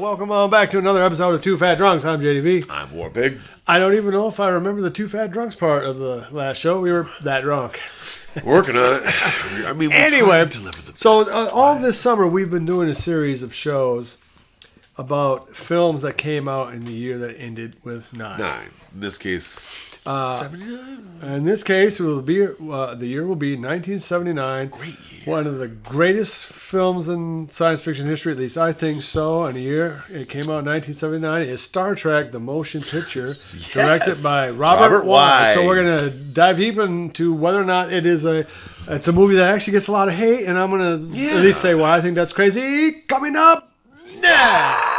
welcome on back to another episode of Two Fat Drunks. I'm JDV. I'm Warpig. I don't even know if I remember the Two Fat Drunks part of the last show. We were that drunk. Working on it. I mean, anyway, all this summer we've been doing a series of shows about films that came out in the year that ended with 9. In this case, 79? In this case, it will be the year will be 1979. Great year. One of the greatest films in science fiction history, at least I think so. And the year it came out in 1979 is Star Trek: The Motion Picture, Yes. directed by Robert Wise. So we're gonna dive deep into whether or not it's a movie that actually gets a lot of hate, and I'm gonna at least say why I think that's crazy. Coming up next.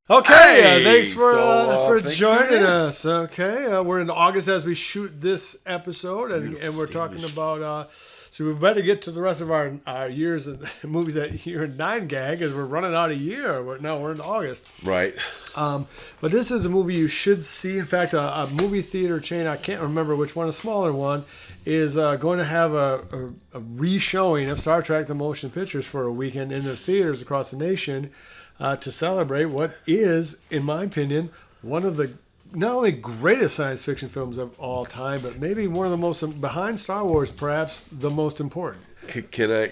Okay, thanks for joining us. Okay, we're in August as we shoot this episode, and we're talking about. So we better get to the rest of our years and movies that year in 9 gag, as we're running out of year. We're in August, right? But this is a movie you should see. In fact, a movie theater chain, I can't remember which one, a smaller one, is going to have a re-showing of Star Trek: The Motion Pictures for a weekend in the theaters across the nation. To celebrate what is, in my opinion, one of the not only greatest science fiction films of all time, but maybe one of the most, behind Star Wars, perhaps the most important. Can I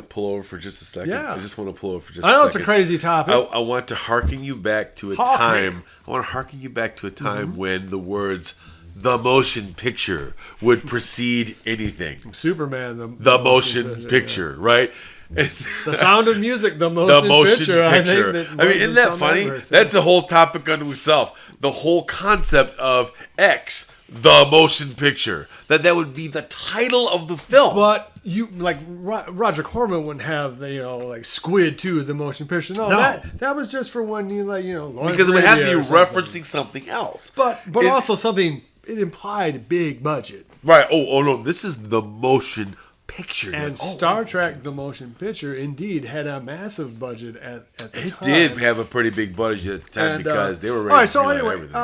pull over for just a second? Yeah. I just want to pull over for just a I know second. it's a crazy topic. I want to harken you back to a time. I want to harken you back to a time when the words "the motion picture" would precede anything. Superman, the motion picture, right? The Sound of Music, the motion picture. I mean, isn't that funny? That's a whole topic unto itself. The whole concept of X, the motion picture. That would be the title of the film. But you Roger Corman wouldn't have like Squid 2, the motion picture. No. That was just for when you because it would have to be referencing something else. But also something, it implied big budget. Right. Oh no, this is the motion picture. And Star Trek: The Motion Picture indeed had a massive budget at the time. It did have a pretty big budget at the time because they were ready to everything.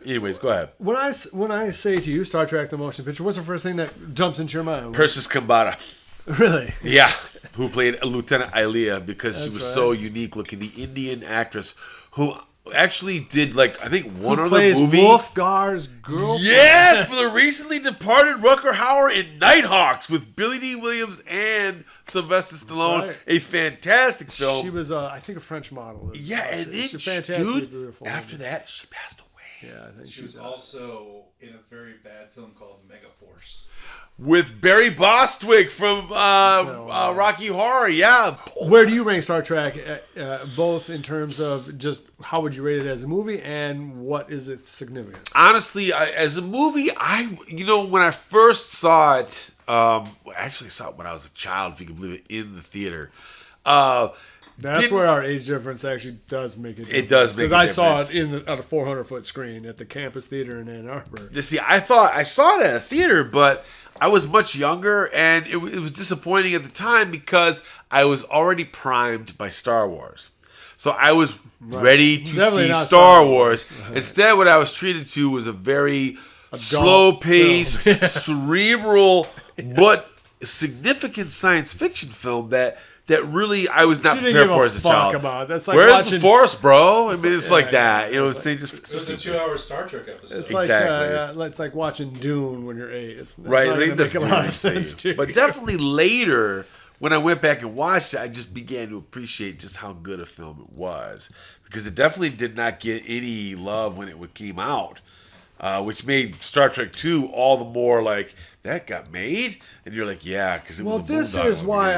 Anyways, go ahead. When I say to you Star Trek: The Motion Picture, what's the first thing that jumps into your mind? Persis Kambata. Really? Yeah. Who played Lieutenant Ilea because she was so unique looking. The Indian actress who actually did I think one other movie. Wolfgar's girlfriend. Yes, for the recently departed Rutger Hauer in Nighthawks with Billy D. Williams and Sylvester Stallone. Right. A fantastic film. She was, I think, a French model. Yeah, and then beautiful. After that, she passed away. Yeah, I think she was also in a very bad film called Megaforce. With Barry Bostwick from Rocky Horror, yeah. Where do you rank Star Trek, both in terms of just how would you rate it as a movie and what is its significance? Honestly, as a movie, when I first saw it, I actually saw it when I was a child, if you can believe it, in the theater. That's where our age difference actually does make a difference. It does make a difference. Because I saw it on a 400-foot screen at the campus theater in Ann Arbor. You see, I thought I saw it at a theater, but I was much younger, and it was disappointing at the time because I was already primed by Star Wars. So I was ready to see Star Wars. Instead, what I was treated to was a very slow-paced, cerebral, but significant science fiction film that really I was not prepared for as a child. That's where's the Force, bro? I mean, it's like that. It was a 2-hour Star Trek episode. It's exactly. It's like watching Dune when you're 8. It's right. I think that's a lot of sense too. But definitely later, when I went back and watched it, I just began to appreciate just how good a film it was, because it definitely did not get any love when it came out. Which made Star Trek 2 all the more that got made, and you're like, yeah, because it was. Well, this is why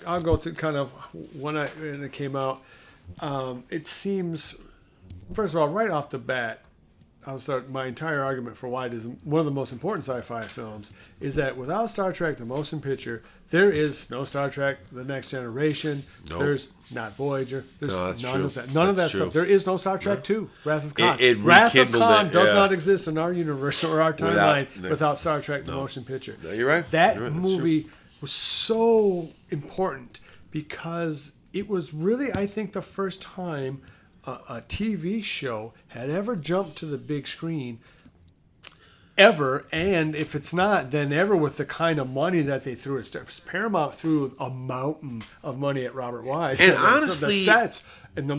I'll go to kind of when it came out. It seems, first of all, right off the bat, I'll start my entire argument for why it is one of the most important sci-fi films is that without Star Trek: The Motion Picture, there is no Star Trek: The Next Generation. Nope. There's not Voyager. There's none of that. None of that stuff. There is no Star Trek 2, Wrath of Khan. Wrath of Khan does not exist in our universe or our timeline without Star Trek: The Motion Picture. No, you're right. That movie was so important because it was really, I think, the first time a TV show had ever jumped to the big screen ever, and if it's not, then ever with the kind of money that they threw at Paramount threw a mountain of money at Robert Wise. And the honestly, sets and the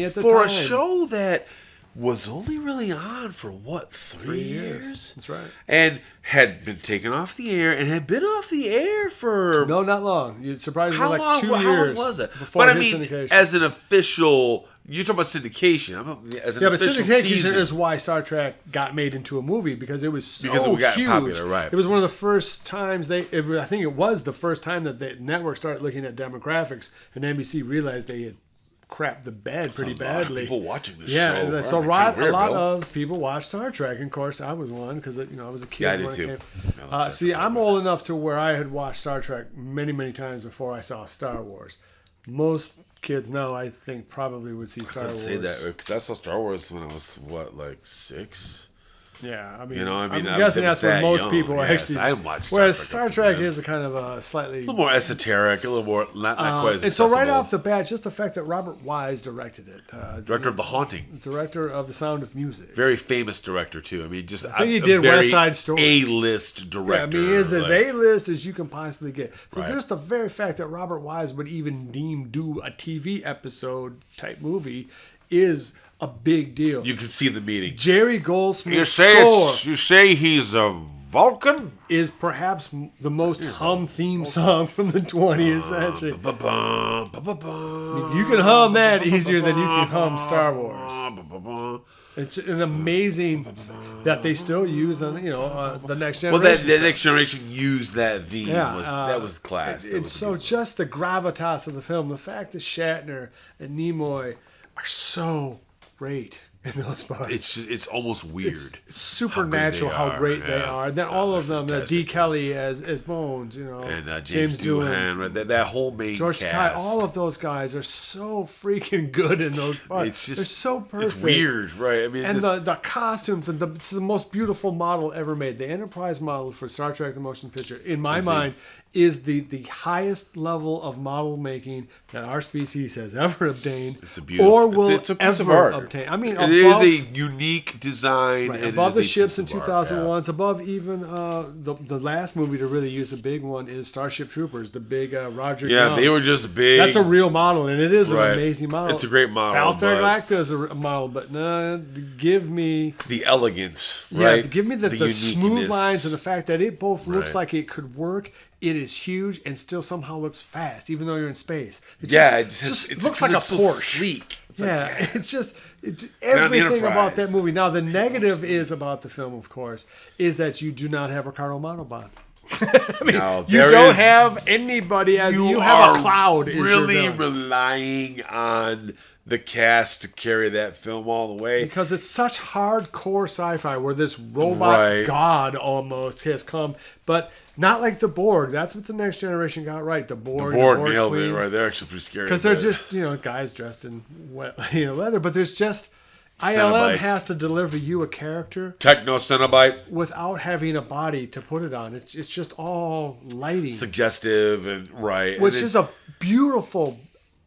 at the for time, a show that was only really on for what, 3 years? That's right. And had been taken off the air and had been off the air for No, not long. You surprised me, like long, 2 how years. long was it? Before But I his mean, syndication. as an official, you're talking about syndication. As an Yeah, but official syndication season. is why Star Trek got made into a movie, because it was so Because it got huge. popular, right. It was one of the first times I think it was the first time that the network started looking at demographics, and NBC realized they had crapped the bed pretty badly. People watching this Yeah, show. and so a lot of people watch Star Trek, and of course I was one because I was a kid. Yeah, I did when it too. came. I love See, Star Trek. I'm old enough to where I had watched Star Trek many times before I saw Star Wars. Most kids now, I think, probably would see Star I'd Wars. say that because I saw Star Wars when I was like 6. Yeah, I mean, You know, I mean, I'm I guessing was that's what that most young. people Yes, actually. I watched Star whereas Trek Star up to Trek then. is a kind of a slightly. A little more esoteric, a little more not quite as and so right accessible. off the bat, just the fact that Robert Wise directed it, Director of The Haunting. director of The Sound of Music. Very famous director too. I mean, just I think he did West Side Story. A-list director. Yeah, I mean, he is as like- A-list as you can possibly get. So Right. just the very fact that Robert Wise would even do a TV episode type movie is a big deal. You can see the meeting. Jerry Goldsmith's score you say he's a Vulcan? is perhaps the most hum theme song from the 20th century. Ba-ba-bum, You can hum that easier than you can hum Star Wars. ba-ba-bum. It's an amazing that they still use on the next Well, generation. the next generation used that theme. Yeah, That was class. That It's was a so good- just the gravitas of the film, the fact that Shatner and Nimoy are so great in those parts. It's almost weird. It's supernatural how great they are. And then all of them, fantastic. D. Kelly as Bones, And James Doohan, right? That whole main George cast. Takei, all of those guys are so freaking good in those parts. It's just They're so perfect. It's weird, right? I mean, And it's just, the costumes, and it's the most beautiful model ever made. The Enterprise model for Star Trek: The Motion Picture, in my mind, is the highest level of model making that our species has ever obtained, it's a beautiful, or will it's a piece of ever art. obtain. I mean, it is above, a unique design. right, and above it the is a ships in piece of art, 2001. It's above even the last movie to really use a big one is Starship Troopers, the big Roger. Yeah, Young. they were just big. That's a real model, and it is Right. an amazing model. It's a great model, Battlestar but- Galactica is a model, but no, give me. the elegance, Yeah, right? give me the smooth uniqueness. lines and the fact that it both looks Right. like it could work. It is huge and still somehow looks fast, even though you're in space. It Yeah, just it's looks like a so Porsche. sleek. It's Yeah, like, it's just on everything Enterprise. about that movie. Now, the negative is about the film, of course, is that you do not have Ricardo Montalban. no, You there don't is- have anybody as you have are a cloud. Is your really villain. relying on the cast to carry that film all the way. Because it's such hardcore sci-fi where this robot Right. god almost has come, but not like the Borg. That's what the Next Generation got right. The Borg, Borg the Borg nailed Queen. it, right? They're actually pretty scary. Because they're but- just guys dressed in leather, but there's just ILM Cenobites. has to deliver you a character Techno Cenobite, without having a body to put it on. It's just all lighting, suggestive and right. which and is a beautiful.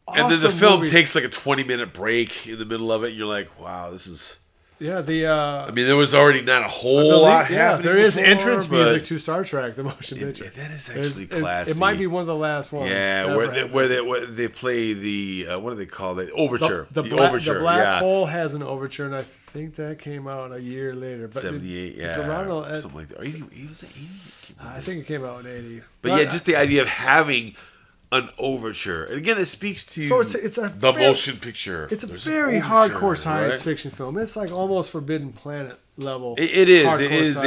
and then the awesome film movie. takes like a 20-minute break in the middle of it. And you're like, wow, this is. I I mean, there was already not a whole lot happening. there is before, entrance but music to Star Trek: The Motion Picture. that is There's- actually it's- classy. It might be one of the last ones. Yeah, ever where happened. where they play the what do they call it? Overture. The Overture. Black yeah. Hole has an overture, and I think that came out a year later. But 78, it's yeah, around something like that. 80, was it 80? I think it came out in 80. But yeah, just the idea of having an overture, and again, it speaks to So it's a the very- motion picture. it's a There's very an overture, hardcore science right? fiction film. It's like almost Forbidden Planet level. It is. It hardcore is a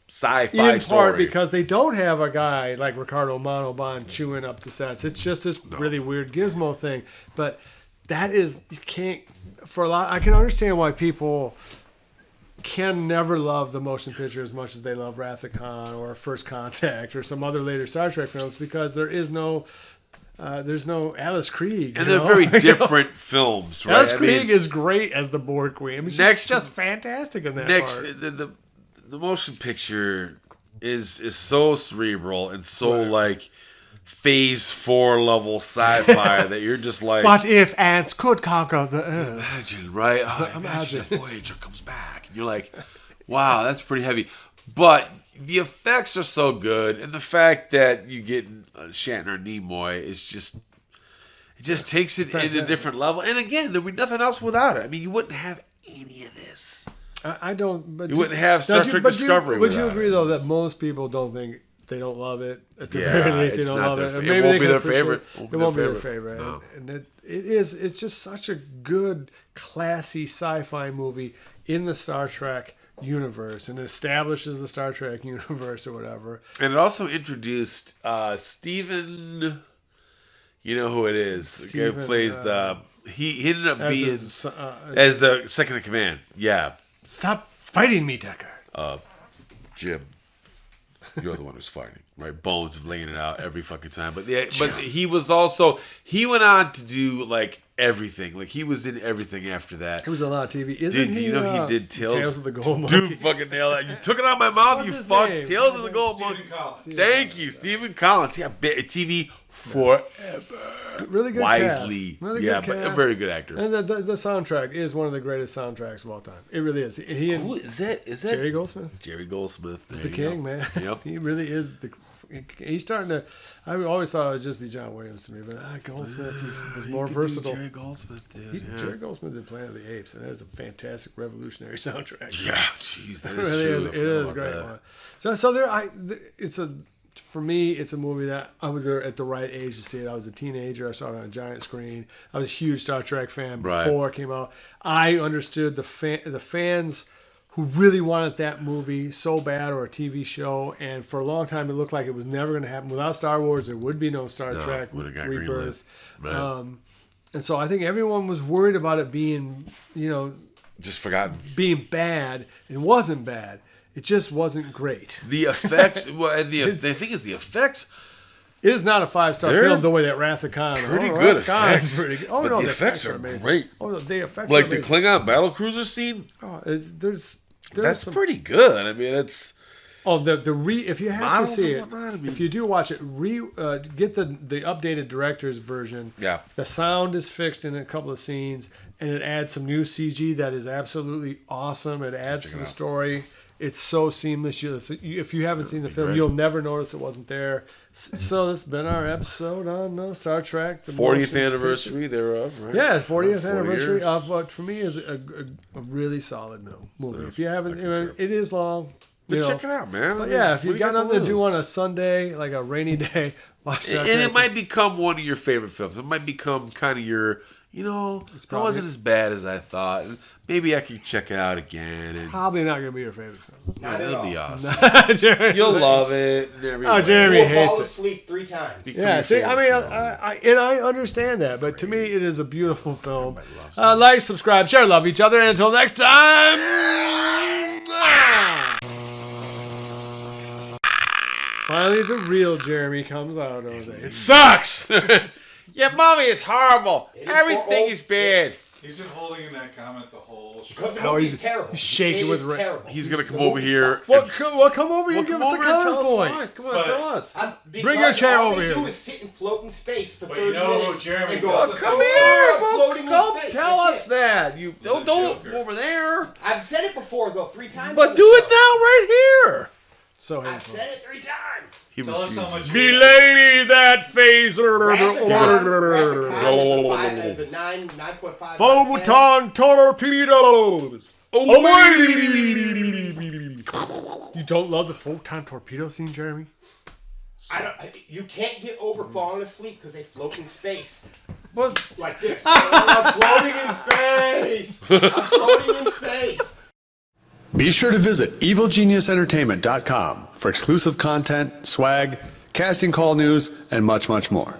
sci-fi. sci-fi in story. part because they don't have a guy like Ricardo Montalban chewing up the sets. It's just this really weird gizmo thing. But that is, you can't, for a lot, I can understand why people can never love the motion picture as much as they love Wrath of Khan or First Contact or some other later Star Trek films, because there's no Alice Krieg. and you they're know? very different films, right? Alice I Krieg mean, is great as the Borg Queen. I mean, Next- she's just fantastic in that next part. the motion picture is so cerebral and so Right. like phase 4 level sci-fi that you're just like, What if ants could conquer the Earth? imagine, right? Oh, imagine if Voyager comes back, and you're like, wow, that's pretty heavy. But the effects are so good, and the fact that you get Shatner and Nimoy is just. It just takes it in a different level. And again, there'd be nothing else without it. I mean, you wouldn't have any of this. I don't. But you wouldn't have Star Trek Discovery. Would you agree though that most people don't think they don't love it? At the very least, they don't love it. It Maybe won't be their favorite. It won't be their favorite. No. And it is. It's just such a good, classy sci-fi movie in the Star Trek universe, and it establishes the Star Trek universe or whatever. And it also introduced Steven. You know who it is? The guy who plays the. He ended up being as the second in command. Yeah. Stop fighting me, Deckard. Jim, you're the one who's fighting, right? Bones laying it out every fucking time. But yeah, but he was also he went on to do like everything. Like he was in everything after that. It was a lot of TV. Dude, you know he did Tales of the Gold Monkey? Dude, fucking nail that. You took it out of my mouth. What's You his fuck name? Tales of the Gold Monkey. Thank you, Stephen Collins. Yeah, TV forever. Really good Wisely. cast. Really yeah, good but a cast. very good actor. And the soundtrack is one of the greatest soundtracks of all time. It really is. Who is that? Is that Jerry Goldsmith? Jerry Goldsmith. He's the king, man. Yep. He really is he's starting to. I always thought it would just be John Williams to me, but Goldsmith was more versatile. Jerry Goldsmith, dude. Jerry Goldsmith did Planet of the Apes, and that is a fantastic revolutionary soundtrack. Yeah, jeez, that It is really true. is. It is a great one. So it's a. For me, it's a movie that I was at the right age to see it. I was a teenager. I saw it on a giant screen. I was a huge Star Trek fan before it came out. I understood the fans who really wanted that movie so bad, or a TV show. And for a long time, it looked like it was never going to happen. Without Star Wars, there would be no Star Trek Rebirth. Right. And so I think everyone was worried about it being, just forgotten, being bad. It wasn't bad. It just wasn't great. The effects, the thing is, the effects. It is not a 5-star film the way that Wrath of Khan. Pretty good effects. Pretty good. But the effects are amazing. great. Oh, the effects like are the amazing. Klingon battlecruiser scene. Oh, that's pretty good. I mean, it's. Oh, if you have models to see it, and whatnot, I mean- if you do watch it, get the updated director's version. Yeah. The sound is fixed in a couple of scenes, and it adds some new CG that is absolutely awesome. It adds to the story. It's so seamless. If you haven't seen the film, you'll never notice it wasn't there. So this has been our episode on Star Trek. The 40th anniversary thereof, right? Yeah, 40th 40 anniversary years. of what for me is a really solid movie. If you haven't, it is long. But check it out, man. But yeah, if What you got nothing to do on a Sunday, like a rainy day, watch that. And it might become one of your favorite films. It might become kind of your, that wasn't as bad as I thought. Maybe I could check it out again. And Probably not going to be your favorite film. it'll be awesome. You'll love it. Oh, Jeremy We'll hates fall it. asleep 3 times. Yeah, see, I mean, I understand that, but to me, it is a beautiful film. Like, subscribe, share, love each other, and until next time. Finally, the real Jeremy comes out over there. It sucks. Your mommy is horrible. It is Everything is bad. He's been holding in that comment the whole show. Because the Oh, movie's he's terrible. shaking It with is ra- terrible. He's gonna come The over movie here. sucks. Well, come over here and give us a Come over and tell us counterpoint. why. Come on, But- tell us. Because Bring your chair all over they here. do is sit and float in space for But 30 you know, minutes. Jeremy and go, doesn't Come know here. so. floating in Come space. tell That's us it. that. You don't joke go here. over there. I've said it before, though, 3 times. But on the do it show. now, right here. So I've hateful. said it 3 times. He Tell us how refuses. much. The lady that phaser. Rapid is a 9.5. Photon torpedoes. You don't love the photon torpedo scene, Jeremy? You can't get over falling asleep because they float in space. But Like this. I'm floating in space. I'm floating in space. Be sure to visit evilgeniusentertainment.com for exclusive content, swag, casting call news, and much, much more.